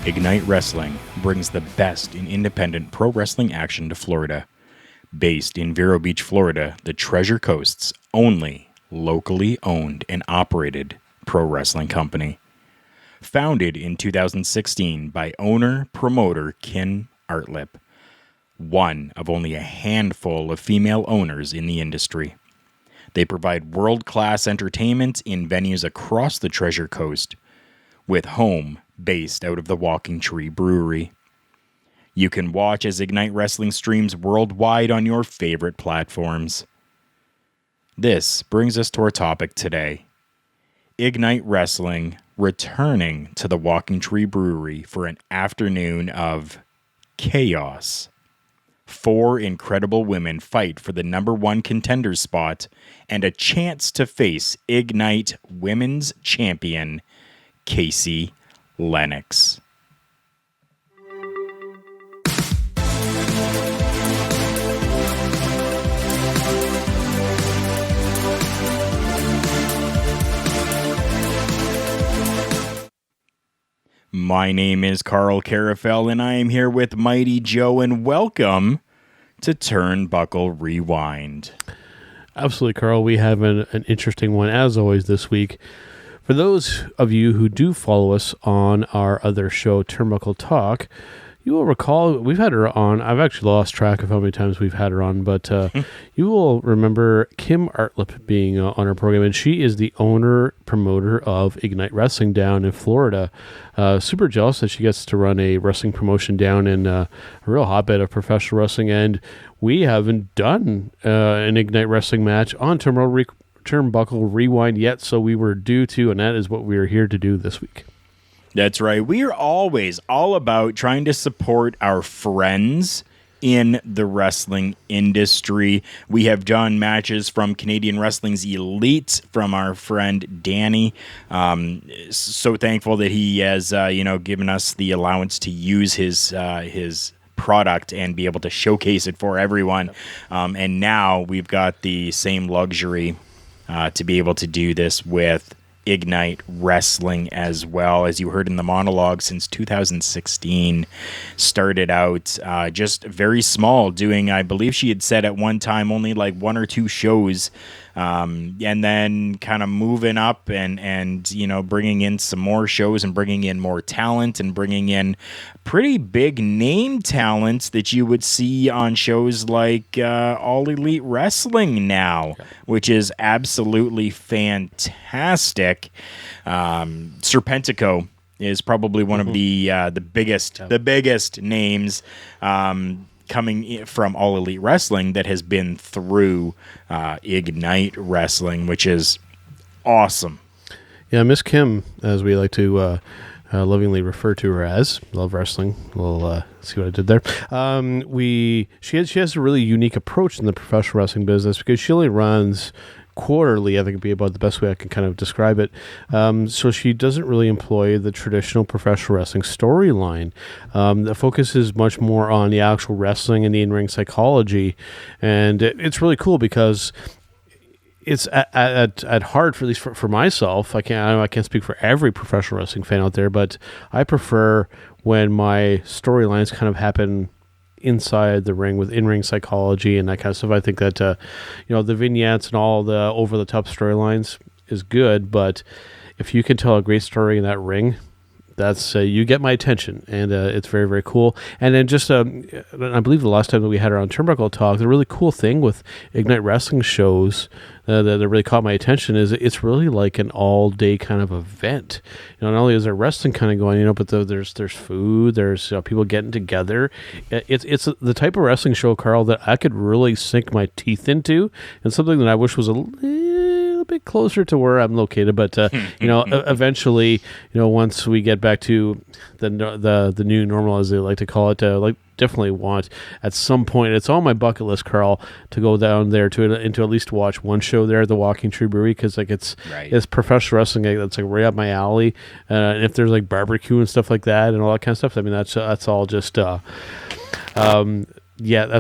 Ignite Wrestling brings the best in independent pro wrestling action to Florida. Based in Vero Beach, Florida, the Treasure Coast's only locally owned and operated pro wrestling company. Founded in 2016 by owner-promoter Kim Artlip, one of only a handful of female owners in the industry. They provide world-class entertainment in venues across the Treasure Coast, with home based out of the Walking Tree Brewery. You can watch as Ignite Wrestling streams worldwide on your favorite platforms. This brings us to our topic today. Ignite Wrestling returning to the Walking Tree Brewery for an afternoon of chaos. 4 incredible women fight for the number 1 contender spot and a chance to face Ignite Women's Champion, Casey Lennox. My name is Karl Karufel, and I am here with Mighty Joe, and welcome to Turnbuckle Rewind. Absolutely, Karl. We have an interesting one, as always, this week. For those of you who do follow us on our other show, Turnbuckle Talk, you will recall we've had her on. I've actually lost track of how many times we've had her on, but you will remember Kim Artlip being on our program, and she is the owner-promoter of Ignite Wrestling down in Florida. Super jealous that she gets to run a wrestling promotion down in a real hotbed of professional wrestling, and we haven't done an Ignite Wrestling match on Turnbuckle Rewind yet, so we were due to, and that is what we are here to do this week. That's right. We are always all about trying to support our friends in the wrestling industry. We have done matches from Canadian Wrestling's Elite from our friend Danny. So thankful that he has, given us the allowance to use his product and be able to showcase it for everyone. And now we've got the same luxury to be able to do this with Ignite Wrestling as well. As you heard in the monologue, since 2016, started out just very small, doing, I believe she had said at one time, only like 1 or 2 shows, and then kind of moving up and bringing in some more shows and bringing in more talent and bringing in pretty big name talent that you would see on shows like All Elite Wrestling now, which is absolutely fantastic. Serpentico is probably one of the biggest names coming from All Elite Wrestling that has been through Ignite Wrestling, which is awesome. Yeah, Miss Kim, as we like to lovingly refer to her as. Love wrestling. We'll see what I did there. She has a really unique approach in the professional wrestling business because she only runs quarterly, I think would be about the best way I can kind of describe it. So she doesn't really employ the traditional professional wrestling storyline. The focus is much more on the actual wrestling and the in-ring psychology. And it's really cool because it's at heart, for at least for myself. I can't speak for every professional wrestling fan out there, but I prefer when my storylines kind of happen inside the ring with in-ring psychology and that kind of stuff. I think that the vignettes and all the over-the-top storylines is good, but if you can tell a great story in that ring, that's you get my attention, and it's very, very cool. And then just I believe the last time that we had her on Turnbuckle Talk, the really cool thing with Ignite Wrestling shows that really caught my attention is it's really like an all-day kind of event. Not only is there wrestling kind of going, but there's food, there's people getting together. It's the type of wrestling show, Karl, that I could really sink my teeth into, and something that I wish was a little bit bit closer to where I'm located, but eventually, once we get back to the new normal, as they like to call it, definitely want at some point. It's on my bucket list, Karl, to go down there to at least watch one show there at the Walking Tree Brewery, because it's professional wrestling that's like right up my alley. And if there's like barbecue and stuff like that and all that kind of stuff, I mean that's all just that's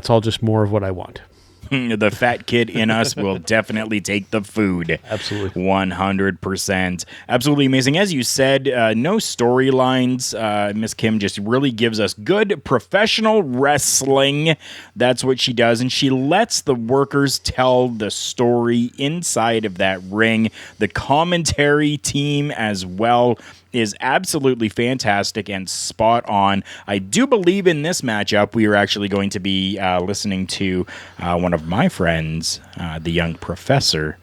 all just more of what I want. The fat kid in us will definitely take the food. Absolutely. 100%. Absolutely amazing. As you said, no storylines. Miss Kim just really gives us good professional wrestling. That's what she does. And she lets the workers tell the story inside of that ring. The commentary team as well is absolutely fantastic and spot on. I do believe in this matchup we are actually going to be listening to one of my friends, the young professor,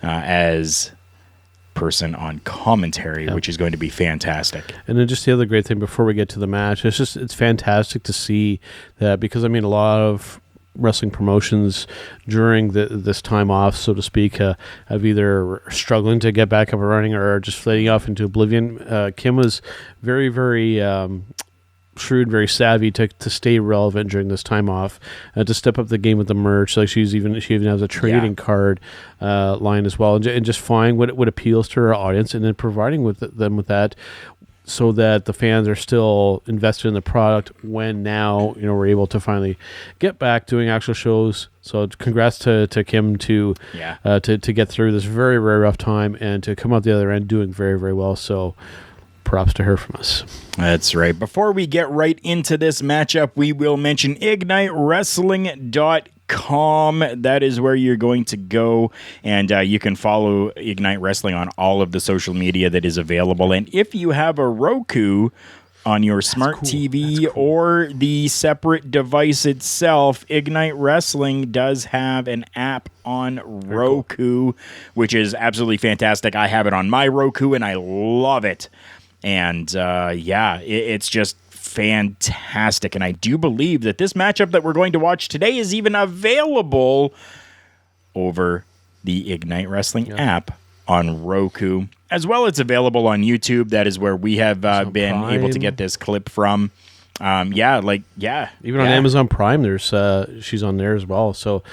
as person on commentary, which is going to be fantastic. And then just the other great thing before we get to the match, it's fantastic to see that, because I mean a lot of wrestling promotions during this time off, so to speak, have either struggling to get back up and running or just fading off into oblivion. Kim was very, very shrewd, very savvy to stay relevant during this time off, to step up the game with the merch. Like she even has a trading card line as well, and just find what appeals to her audience, and then providing them with that, so that the fans are still invested in the product when now we're able to finally get back doing actual shows. So congrats to Kim to get through this very, very rough time and to come out the other end doing very, very well. So props to her from us. That's right. Before we get right into this matchup, we will mention IgniteWrestling.com. That is where you're going to go, and you can follow Ignite Wrestling on all of the social media that is available. And if you have a Roku on your smart TV or the separate device itself, Ignite Wrestling does have an app on Roku, which is absolutely fantastic. I have it on my Roku, and I love it. And it's just fantastic. And I do believe that this matchup that we're going to watch today is even available over the Ignite Wrestling app on Roku. As well, it's available on YouTube. That is where we have been able to get this clip from. Even on Amazon Prime, there's she's on there as well. So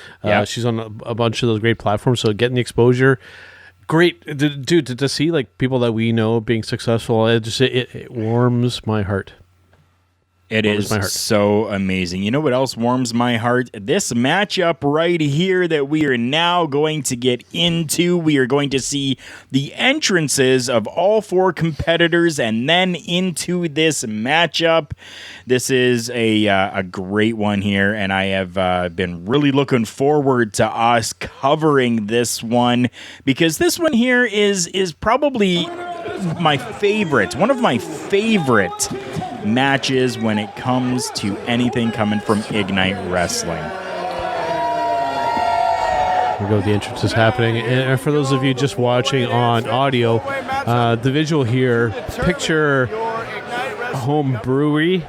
she's on a bunch of those great platforms. So getting the exposure. Great, dude, to see like people that we know being successful, it warms my heart. It is so amazing. You know what else warms my heart? This matchup right here that we are now going to get into. We are going to see the entrances of all four competitors and then into this matchup. This is a great one here, and I have been really looking forward to us covering this one, because this one here is probably my favorite, one of my favorite matches when it comes to anything coming from Ignite Wrestling. Here we go, the entrance is happening. And for those of you just watching on audio, the visual here, picture a home brewery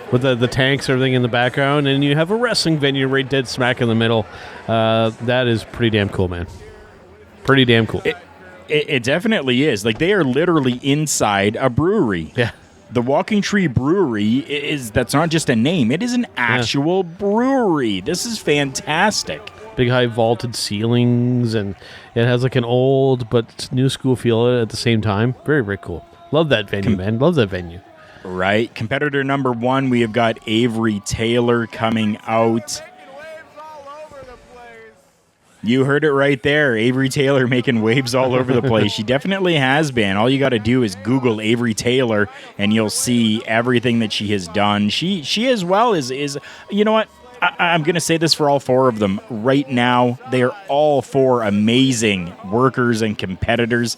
with the tanks, everything in the background, and you have a wrestling venue right dead smack in the middle. That is pretty damn cool, man. Pretty damn cool. It definitely is. Like, they are literally inside a brewery. Yeah. The Walking Tree Brewery that's not just a name. It is an actual brewery. This is fantastic. Big high vaulted ceilings, and it has like an old but new school feel at the same time. Very, very cool. Love that venue, man. Love that venue. Right. Competitor number 1, we have got Avery Taylor coming out. You heard it right there. Avery Taylor making waves all over the place. She definitely has been. All you got to do is Google Avery Taylor, and you'll see everything that she has done. She as well is you know what? I'm going to say this for all four of them. Right now, they are all four amazing workers and competitors.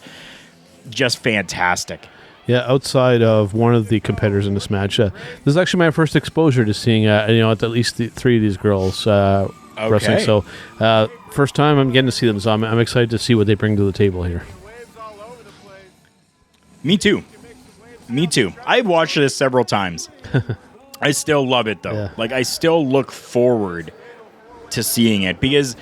Just fantastic. Yeah, outside of one of the competitors in this match, this is actually my first exposure to seeing at least three of these girls wrestling. So first time I'm getting to see them, so I'm excited to see what they bring to the table here. Me too. I've watched this several times. I still love it, though. Yeah. Like, I still look forward to seeing it, because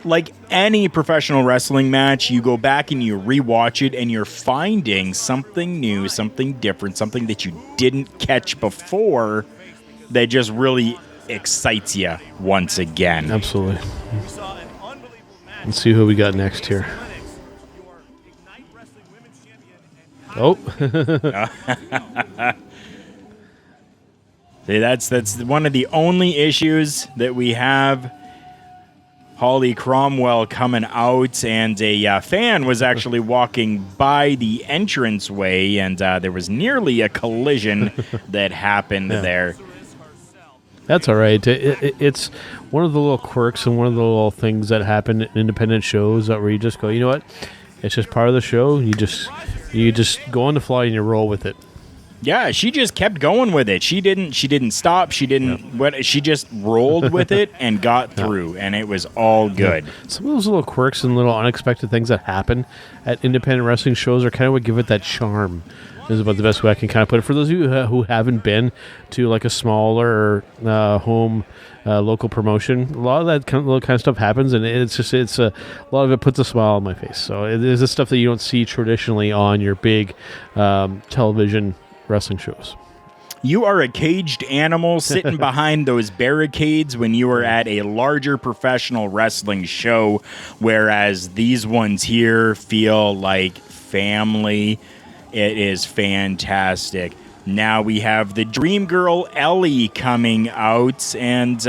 like any professional wrestling match, you go back and you rewatch it and you're finding something new, something different, something that you didn't catch before that just really excites you once again. Absolutely. Let's see who we got next here. Oh. See, that's one of the only issues that we have. Holly Cromwell coming out, and a fan was actually walking by the entranceway, and there was nearly a collision that happened there. That's all right. It's one of the little quirks and one of the little things that happen in independent shows where you just go, you know what? It's just part of the show. You just go on the fly and you roll with it. Yeah, she just kept going with it. She didn't stop. She just rolled with it and got through, and it was all good. Yeah. Some of those little quirks and little unexpected things that happen at independent wrestling shows are kind of what give it that charm. Is about the best way I can kind of put it. For those of you who haven't been to like a smaller home local promotion, a lot of that kind of stuff happens, and it's a lot of it puts a smile on my face. So it is the stuff that you don't see traditionally on your big television wrestling shows. You are a caged animal sitting behind those barricades when you are at a larger professional wrestling show, whereas these ones here feel like family. It is fantastic. Now we have the Dream Girl Ellie coming out, and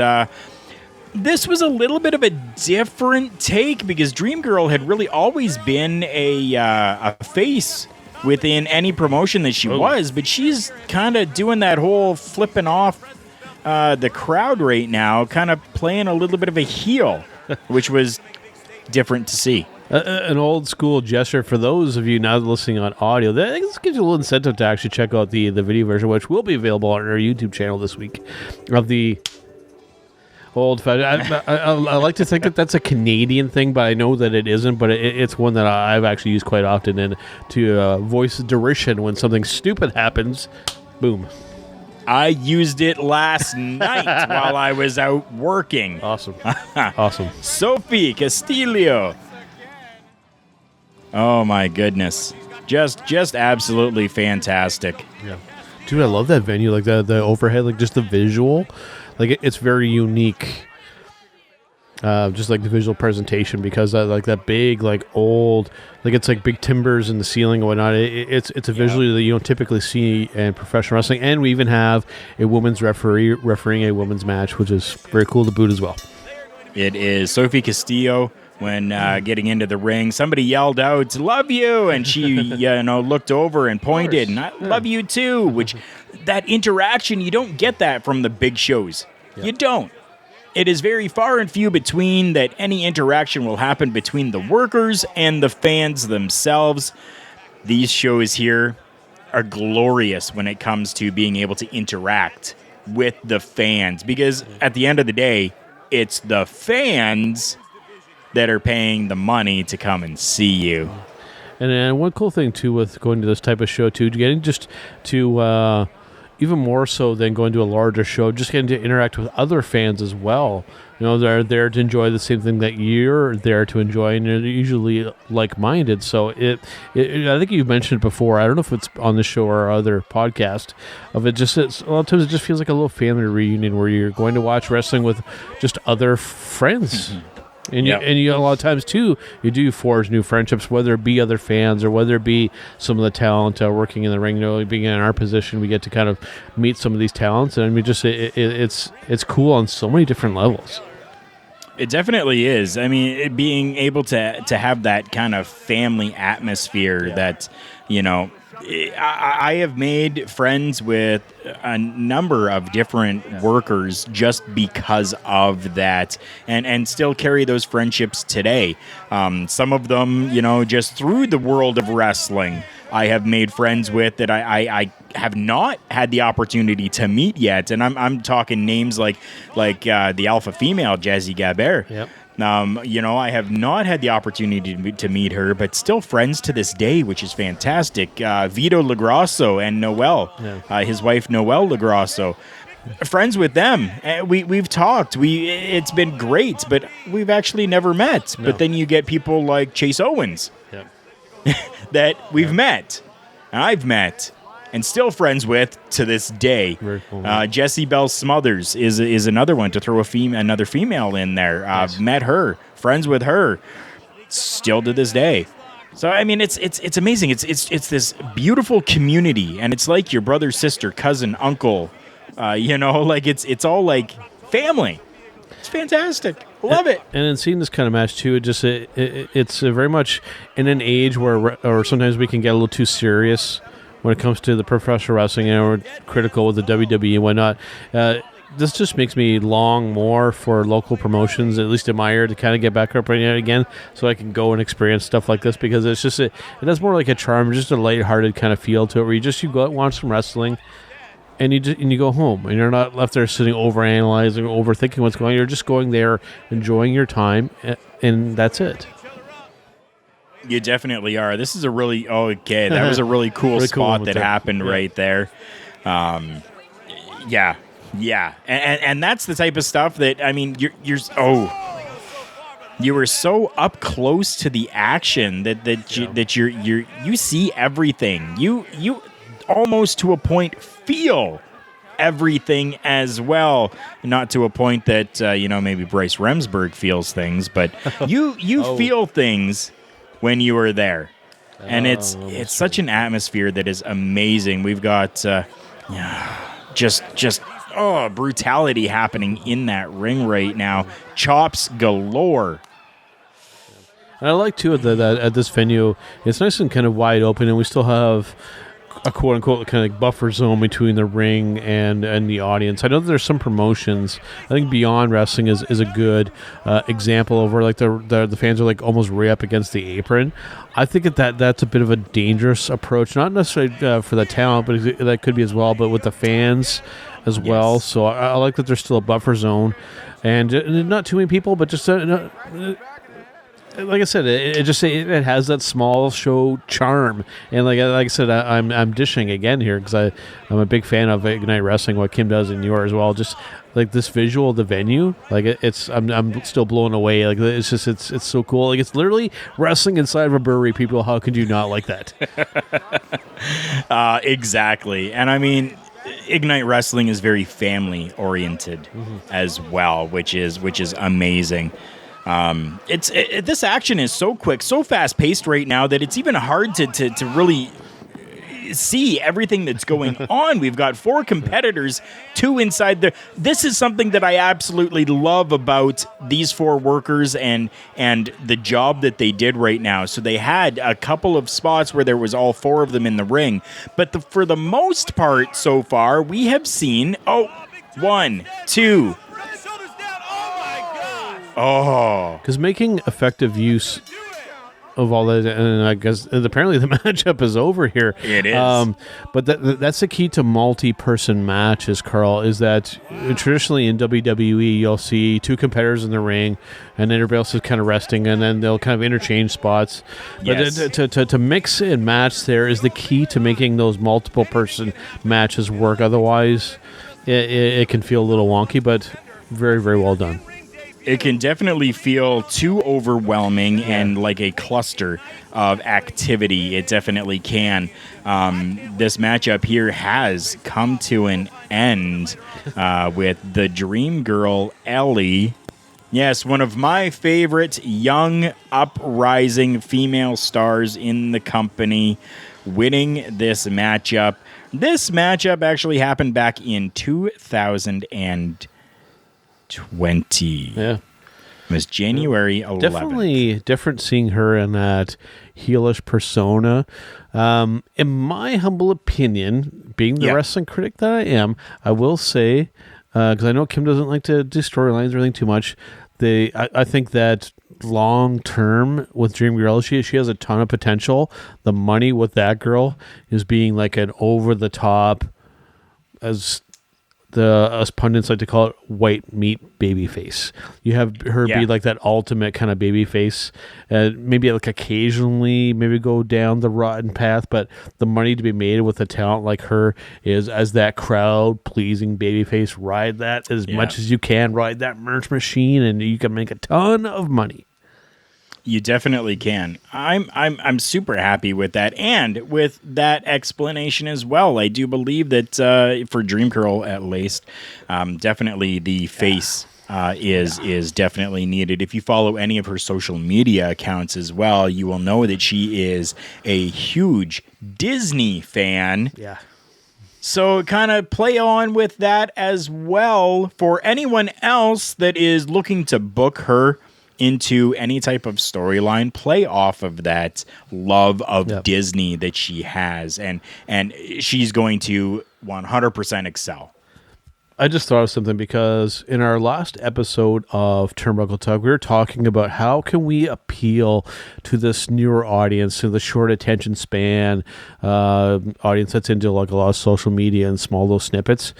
this was a little bit of a different take because Dream Girl had really always been a face within any promotion that she was, but she's kind of doing that whole flipping off the crowd right now, kind of playing a little bit of a heel, which was different to see. An old school gesture for those of you now listening on audio. This gives you a little incentive to actually check out the video version, which will be available on our YouTube channel this week, of the old fashioned. I like to think that that's a Canadian thing, but I know that it isn't. But it's one that I've actually used quite often, and to voice derision when something stupid happens. Boom. I used it last night while I was out working. Awesome. Awesome. Sophie Castillo. Oh my goodness. Just absolutely fantastic. Yeah. Dude, I love that venue, like the overhead, like just the visual. Like it's very unique. Just like the visual presentation, because like that big, like old, like it's like big timbers in the ceiling and whatnot. It's a visually that you don't typically see in professional wrestling. And we even have a women's referee refereeing a women's match, which is very cool to boot as well. It is Sophie Castillo. When getting into the ring, somebody yelled out, "Love you," and she looked over and pointed, and I love you too, which that interaction, you don't get that from the big shows. Yep. You don't. It is very far and few between that any interaction will happen between the workers and the fans themselves. These shows here are glorious when it comes to being able to interact with the fans, because at the end of the day, it's the fans that are paying the money to come and see you. And one cool thing, too, with going to this type of show, too, getting just to, even more so than going to a larger show, just getting to interact with other fans as well. You know, they're there to enjoy the same thing that you're there to enjoy, and they're usually like-minded. So I think you've mentioned it before. I don't know if it's on this show or other podcast. A lot of times it just feels like a little family reunion where you're going to watch wrestling with just other friends. And you a lot of times too, you do forge new friendships, whether it be other fans or whether it be some of the talent working in the ring. You know, being in our position, we get to kind of meet some of these talents, and I mean, just it's cool on so many different levels. It definitely is. I mean, being able to have that kind of family atmosphere that, you know, I have made friends with a number of different workers just because of that, and still carry those friendships today. Some of them, you know, just through the world of wrestling, I have made friends with that I have not had the opportunity to meet yet, and I'm talking names like the alpha female Jazzy Gabert. Yep. You know, I have not had the opportunity to meet her, but still friends to this day, which is fantastic. Vito Lagrasso and Noelle, his wife Noelle Lagrasso. friends with them. We've talked. It's been great, but we've actually never met. No. But then you get people like Chase Owens that we've met, and I've met, and still friends with to this day. Very cool. Jessie Bell Smothers is another one to throw another female in there. I've met her, friends with her, still to this day. So I mean, it's amazing. It's this beautiful community, and it's like your brother, sister, cousin, uncle. Like it's all like family. It's fantastic. Love it. And in seeing this kind of match too, it's very much in an age or sometimes we can get a little too serious when it comes to the professional wrestling, and we're critical with the WWE and whatnot. This just makes me long more for local promotions, at least in my area, to kind of get back up again, so I can go and experience stuff like this, because it's just it has more like a charm, just a lighthearted kind of feel to it, where you go out and watch some wrestling, and you go home, and you're not left there sitting overanalyzing, overthinking what's going on. You're just going there, enjoying your time, and that's it. You definitely are. This is a really that was a really cool really spot that happened right there. Yeah, and that's the type of stuff that, I mean, you were so up close to the action that you see everything. You almost to a point feel everything as well. Not to a point that maybe Bryce Remsburg feels things, but you feel things when you are there, and it's such an atmosphere that is amazing. We've got just brutality happening in that ring right now. Chops galore. And I like, too, that at this venue, it's nice and kind of wide open, and we still have a quote-unquote kind of like buffer zone between the ring and the audience. I know that there's some promotions. I think Beyond Wrestling is a good example of where like the fans are like almost right up against the apron. I think that's a bit of a dangerous approach, not necessarily for the talent, but that could be as well, but with the fans as well. So I like that there's still a buffer zone, and not too many people, but just like I said, it has that small show charm, and like I said, I'm dishing again here because I'm a big fan of Ignite Wrestling, what Kim does in yours as well. Just like this visual of the venue, like I'm still blown away. Like it's so cool. Like it's literally wrestling inside of a brewery. People, how could you not like that? Exactly, and I mean, Ignite Wrestling is very family oriented as well, which is amazing. This action is so quick, so fast paced right now that it's even hard to really see everything that's going on. We've got 4 competitors, 2 inside there. This is something that I absolutely love about these 4 workers and the job that they did right now. So they had a couple of spots where there was all 4 of them in the ring, but for the most part so far, we have seen 1, 2. Because making effective use of all that, and I guess apparently the matchup is over here. It is. But that's the key to multi-person matches, Karl, is that traditionally in WWE, you'll see 2 competitors in the ring, and then everybody else is kind of resting, and then they'll kind of interchange spots. Yes. But to mix and match there is the key to making those multiple-person matches work. Otherwise, it can feel a little wonky, but very, very well done. It can definitely feel too overwhelming and like a cluster of activity. It definitely can. This matchup here has come to an end with the Dream Girl, Ellie. Yes, one of my favorite young, uprising female stars in the company, winning this matchup. This matchup actually happened back in 2020. Yeah. It was January 11th. Definitely different seeing her in that heelish persona. In my humble opinion, being the wrestling critic that I am, I will say, because I know Kim doesn't like to do storylines or anything too much, I think that long term with Dream Girl, she has a ton of potential. The money with that girl is being like an over the top as us pundits like to call it white meat baby face. You have her be like that ultimate kind of baby face, maybe like occasionally maybe go down the rotten path, but the money to be made with a talent like her is as that crowd pleasing baby face. Ride that as much as you can, ride that merch machine, and you can make a ton of money. You definitely can. I'm super happy with that, and with that explanation as well. I do believe that for Dream Girl at least, definitely the face is definitely needed. If you follow any of her social media accounts as well, you will know that she is a huge Disney fan. Yeah. So kind of play on with that as well for anyone else that is looking to book her into any type of storyline. Play off of that love of Disney that she has, and she's going to 100% excel. I just thought of something, because in our last episode of Turnbuckle Talk, we were talking about how can we appeal to this newer audience, to the short attention span audience that's into like a lot of social media and small little snippets.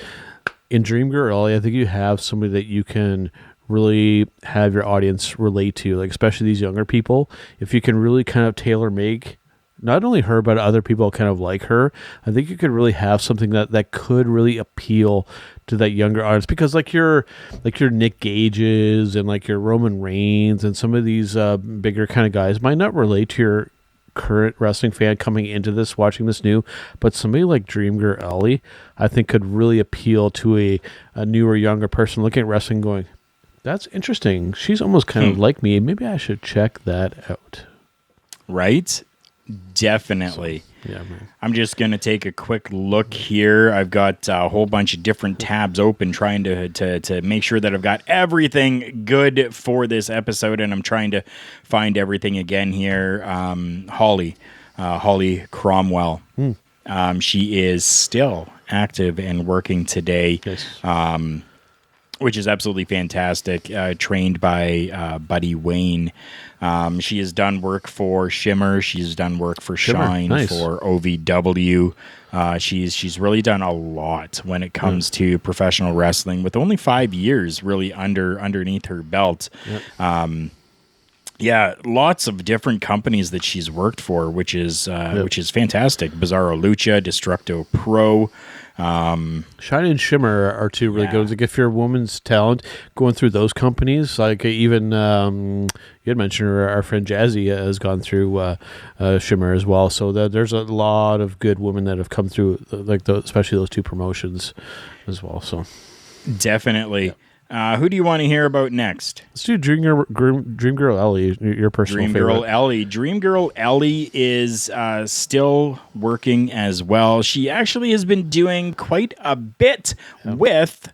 In Dream Girl, I think you have somebody that you can really have your audience relate to, like especially these younger people. If you can really kind of tailor make not only her but other people kind of like her, I think you could really have something that could really appeal to that younger audience, because like your Nick Gages and like your Roman Reigns and some of these bigger kind of guys might not relate to your current wrestling fan coming into this, watching this new, but somebody like Dream Girl Ellie, I think could really appeal to a newer, younger person looking at wrestling going, that's interesting. She's almost kind of like me. Maybe I should check that out. Right? Definitely. So, man. I'm just going to take a quick look here. I've got a whole bunch of different tabs open trying to make sure that I've got everything good for this episode, and I'm trying to find everything again here. Holly Cromwell. She is still active and working today. Yes. Which is absolutely fantastic, trained by Buddy Wayne. She has done work for Shimmer. She's done work for Shine, for OVW. She's really done a lot when it comes to professional wrestling, with only 5 years really underneath her belt. Yep. Lots of different companies that she's worked for, which is fantastic. Bizarro Lucha, Destructo Pro. Shine and Shimmer are two really good ones. Like if you're a woman's talent, going through those companies, like even you had mentioned our friend Jazzy has gone through Shimmer as well. So there's a lot of good women that have come through, like especially those two promotions as well. So definitely. Yep. Who do you want to hear about next? Let's do Dream Girl Ellie, your personal favorite. Dream Girl Ellie is still working as well. She actually has been doing quite a bit with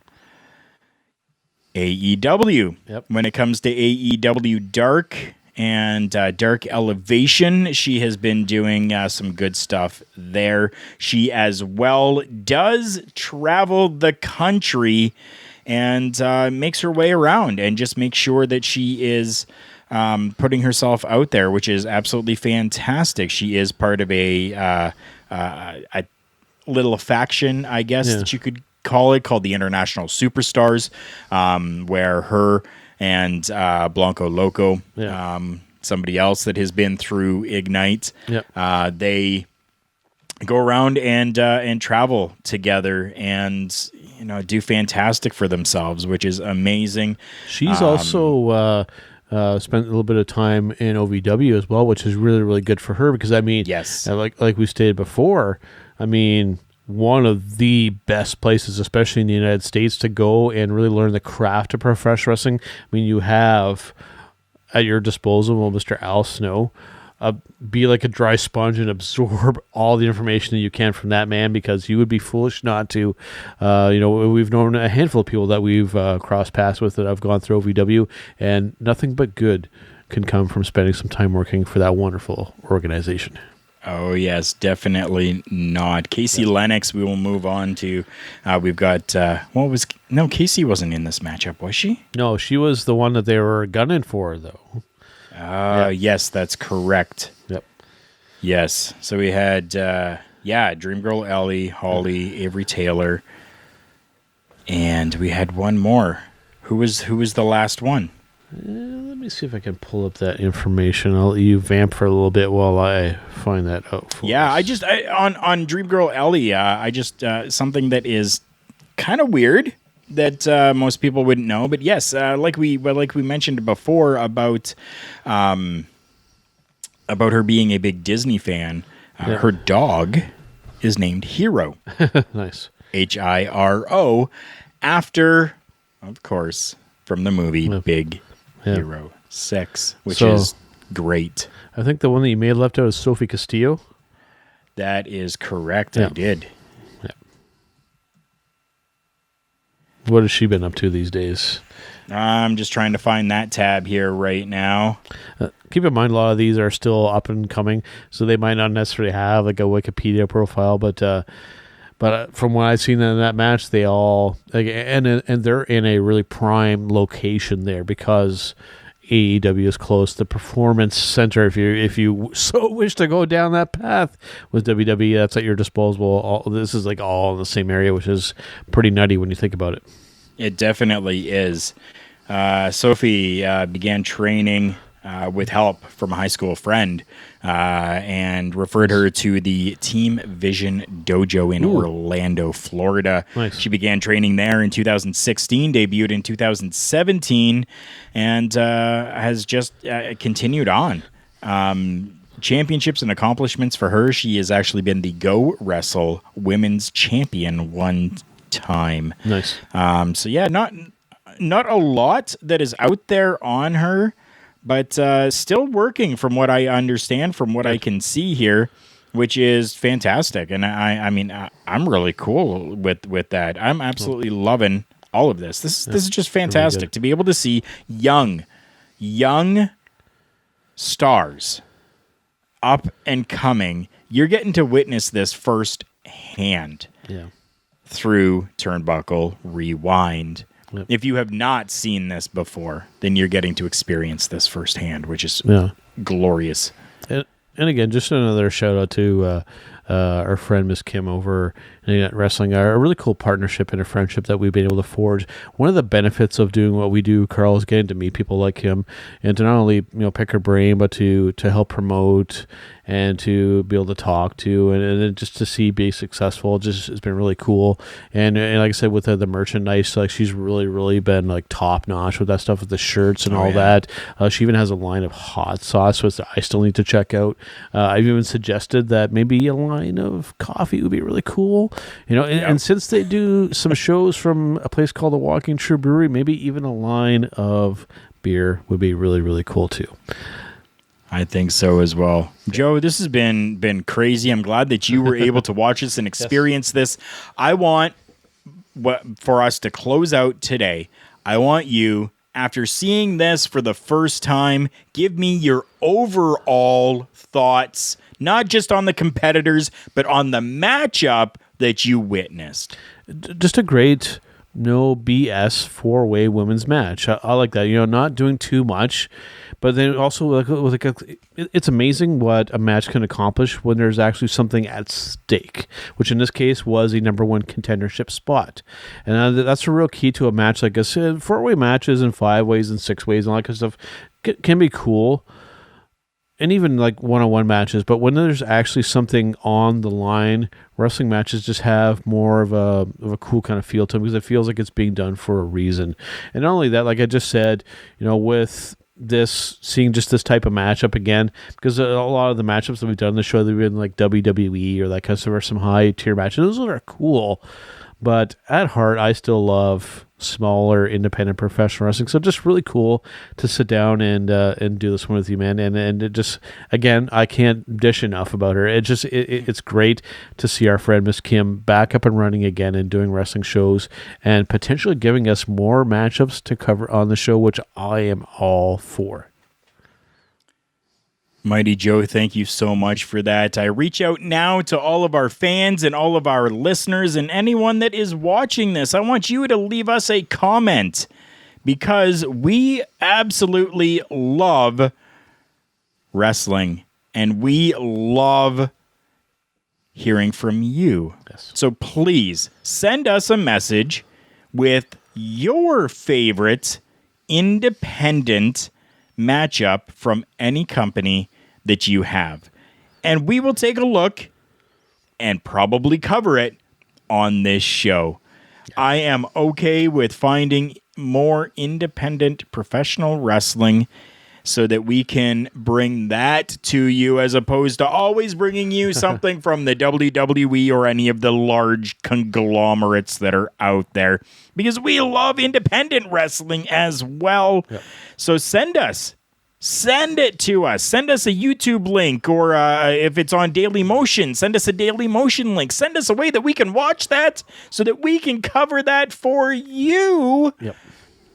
AEW. Yep. When it comes to AEW Dark and Dark Elevation, she has been doing some good stuff there. She as well does travel the country and makes her way around and just makes sure that she is putting herself out there, which is absolutely fantastic. She is part of a little faction, I guess, that you could call it, called the International Superstars, where her and Blanco Loco, somebody else that has been through Ignite, they go around and travel together and do fantastic for themselves, which is amazing. She's also spent a little bit of time in OVW as well, which is really, really good for her, because I mean, like we stated before, I mean, one of the best places, especially in the United States, to go and really learn the craft of professional wrestling. I mean, you have at your disposal Mr. Al Snow. Be like a dry sponge and absorb all the information that you can from that man, because you would be foolish not to. We've known a handful of people that we've crossed paths with that have gone through OVW, and nothing but good can come from spending some time working for that wonderful organization. Oh, yes, definitely not. Casey Lennox, we will move on to. We've got, Casey wasn't in this matchup, was she? No, she was the one that they were gunning for, though. Yes, that's correct. Yep. Yes. So we had, Dream Girl Ellie, Holly, Avery Taylor. And we had one more. Who was the last one? Let me see if I can pull up that information. I'll let you vamp for a little bit while I find that out for us. On Dream Girl Ellie, something that is kind of weird that most people wouldn't know, but yes, like we mentioned before about her being a big Disney fan. Her dog is named Hero. Nice. Hiro, after, of course, from the movie Big Hero 6, which is great. I think the one that you may have left out is Sophie Castillo. That is correct. I did. Yeah. What has she been up to these days? I'm just trying to find that tab here right now. Keep in mind, a lot of these are still up and coming, so they might not necessarily have like a Wikipedia profile, but from what I've seen in that match, they all and they're in a really prime location there because AEW is close. The Performance Center, if you so wish to go down that path with WWE, that's at your disposal. This is like all in the same area, which is pretty nutty when you think about it. It definitely is. Sophie began training with help from a high school friend and referred her to the Team Vision Dojo in Orlando, Florida. Nice. She began training there in 2016, debuted in 2017, and has just continued on. Championships and accomplishments for her. She has actually been the Go Wrestle Women's Champion one time. Nice. So yeah, not a lot that is out there on her, but still working from what I understand, from what I can see here, which is fantastic. And I mean, I'm really cool with that. I'm absolutely loving all of this. This is just fantastic really to be able to see young stars up and coming. You're getting to witness this firsthand. Yeah. Through Turnbuckle Rewind. Yep. If you have not seen this before, then you're getting to experience this firsthand, which is glorious. And again, just another shout out to our friend Miss Kim over at Wrestling, a really cool partnership and a friendship that we've been able to forge. One of the benefits of doing what we do, Karl, is getting to meet people like him and to not only pick her brain, but to help promote and to be able to talk to and just to see be successful. Just has been really cool. And like I said, with the merchandise, like she's really been like top notch with that stuff, with the shirts and all that. She even has a line of hot sauce, which I still need to check out. I've even suggested that maybe a line of coffee would be really cool. And since they do some shows from a place called the Walking True Brewery, maybe even a line of beer would be really cool too. I think so as well. Joe, this has been crazy. I'm glad that you were able to watch this and experience this. I want for us to close out today. I want you, after seeing this for the first time, give me your overall thoughts, not just on the competitors, but on the matchup that you witnessed. Just a great, no BS four-way women's match. I like that. Not doing too much, but then also it's amazing what a match can accomplish when there's actually something at stake, which in this case was a number one contendership spot. And that's a real key to a match like this. Four-way matches and 5-ways and 6-ways and all that kind of stuff can be cool. And even like one-on-one matches, but when there's actually something on the line, wrestling matches just have more of a cool kind of feel to them because it feels like it's being done for a reason. And not only that, like I just said, with this, seeing just this type of matchup again, because a lot of the matchups that we've done on the show, they've been like WWE or that kind of stuff, or some high-tier matches. Those are cool, but at heart, I still love smaller independent professional wrestling. So just really cool to sit down and do this one with you, man. And it just, again, I can't dish enough about her. It's great to see our friend Miss Kim back up and running again and doing wrestling shows and potentially giving us more matchups to cover on the show, which I am all for. Mighty Joe, thank you so much for that. I reach out now to all of our fans and all of our listeners and anyone that is watching this. I want you to leave us a comment because we absolutely love wrestling and we love hearing from you. Yes. So please send us a message with your favorite independent matchup from any company that you have. And we will take a look and probably cover it on this show. I am okay with finding more independent professional wrestling so that we can bring that to you as opposed to always bringing you something from the WWE or any of the large conglomerates that are out there, because we love independent wrestling as well. Yep. So send it to us. Send us a YouTube link, or if it's on Daily Motion, send us a Daily Motion link. Send us a way that we can watch that so that we can cover that for you. Yep.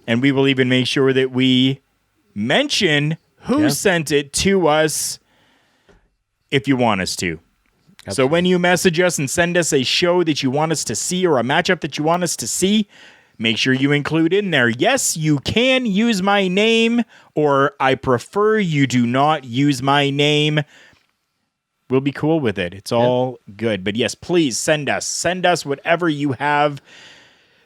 And we will even make sure that we mention who sent it to us if you want us to. Absolutely. So when you message us and send us a show that you want us to see or a matchup that you want us to see, make sure you include in there, yes, you can use my name, or I prefer you do not use my name. We'll be cool with it. It's all good. But yes, please send us whatever you have,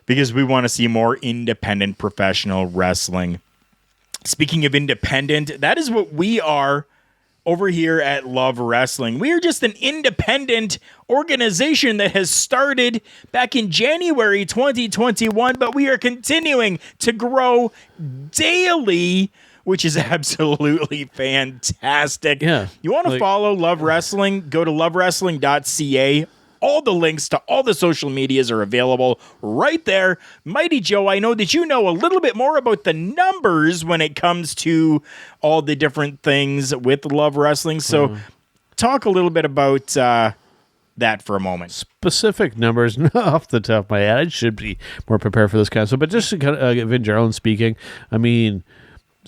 because we want to see more independent professional wrestling. Speaking of independent, that is what we are over here at Love Wrestling. We are just an independent organization that has started back in January 2021, but we are continuing to grow daily, which is absolutely fantastic. Yeah. You want to follow Love Wrestling? Go to lovewrestling.ca. All the links to all the social medias are available right there. Mighty Joe, I know that you know a little bit more about the numbers when it comes to all the different things with Love Wrestling. So talk a little bit about that for a moment. Specific numbers, not off the top of my head. I should be more prepared for this kind of stuff. But just to kind of, in general speaking, I mean,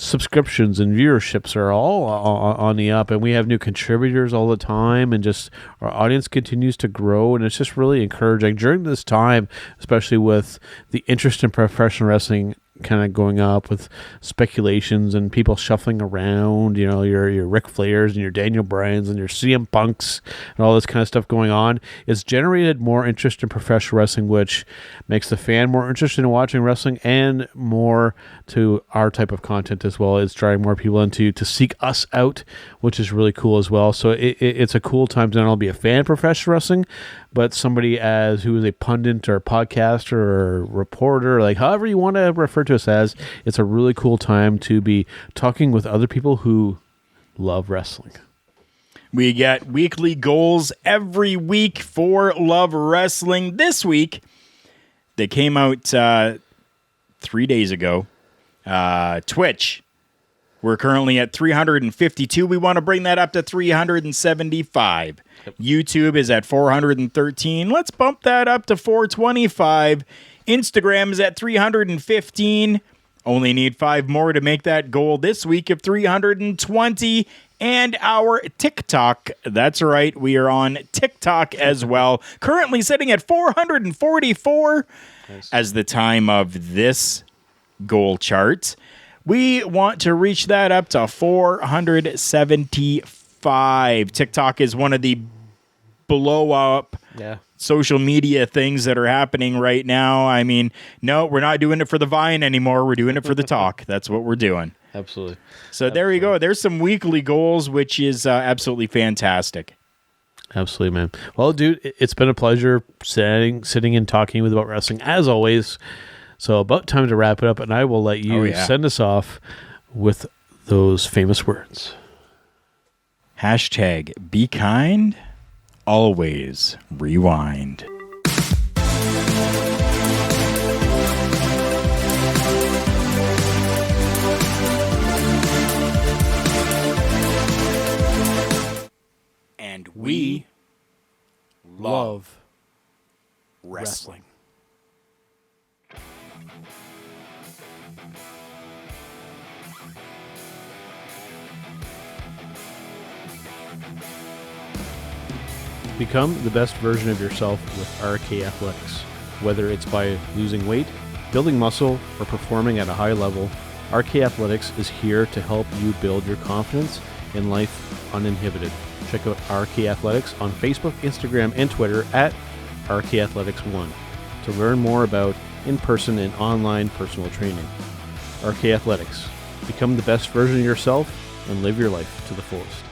subscriptions and viewerships are all on the up, and we have new contributors all the time, and just our audience continues to grow, and it's just really encouraging during this time, especially with the interest in professional wrestling kind of going up with speculations and people shuffling around, you know, your Ric Flairs and your Daniel Bryans and your CM Punks and all this kind of stuff going on. It's generated more interest in professional wrestling, which makes the fan more interested in watching wrestling and more to our type of content as well. It's drawing more people into to seek us out, which is really cool as well. So it's a cool time to not only be a fan of professional wrestling, but somebody who is a pundit or podcaster or reporter, like however you want to refer to us as. It's a really cool time to be talking with other people who love wrestling. We get weekly goals every week for Love Wrestling. This week, they came out 3 days ago. Twitch, we're currently at 352. We want to bring that up to 375. Yep. YouTube is at 413. Let's bump that up to 425. Instagram is at 315. Only need 5 more to make that goal this week of 320. And our TikTok, that's right, we are on TikTok as well. Currently sitting at 444 as the time of this goal chart. We want to reach that up to 475. TikTok is one of the blow up social media things that are happening right now. I mean, no, we're not doing it for the Vine anymore. We're doing it for the talk. That's what we're doing. Absolutely. So there you go. There's some weekly goals, which is absolutely fantastic. Absolutely, man. Well, dude, it's been a pleasure sitting and talking with about wrestling as always. So about time to wrap it up, and I will let you send us off with those famous words. Hashtag be kind, always rewind. And we love wrestling. Become the best version of yourself with RK Athletics. Whether it's by losing weight, building muscle, or performing at a high level, RK Athletics is here to help you build your confidence in life uninhibited. Check out RK Athletics on Facebook, Instagram, and Twitter at RK Athletics 1 to learn more about in-person and online personal training. RK Athletics. Become the best version of yourself and live your life to the fullest.